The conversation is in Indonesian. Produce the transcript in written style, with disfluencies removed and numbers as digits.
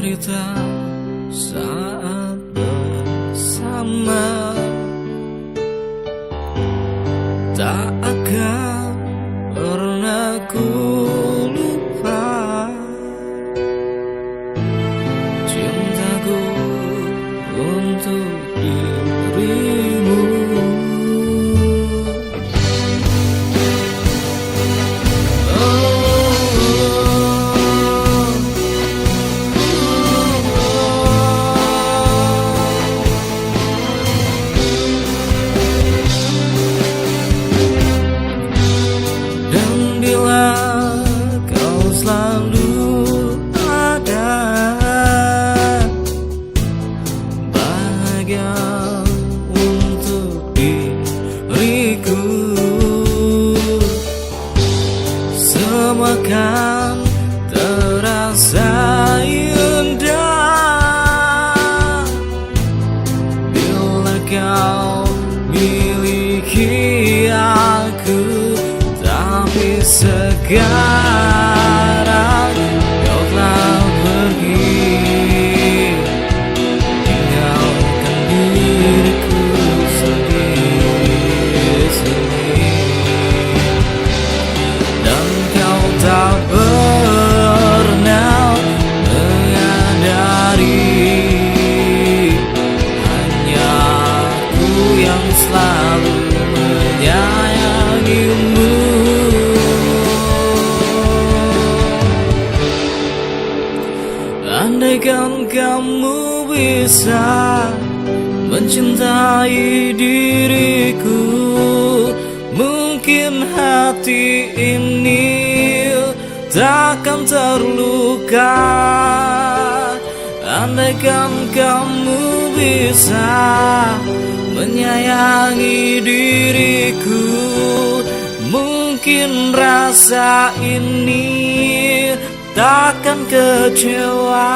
cerita saat bersama, tak akan pernah ku lupa cintaku untuk dirimu. Untuk diriku, semua kan terasa indah bila kau miliki aku. Tapi sekarang kau telah pergi, tak pernah menyadari hanya aku yang selalu menyayangimu. Andaikan kamu bisa mencintai diriku, mungkin hati ini takkan terluka. Andaikan kamu bisa menyayangi diriku, mungkin rasa ini takkan kecewa.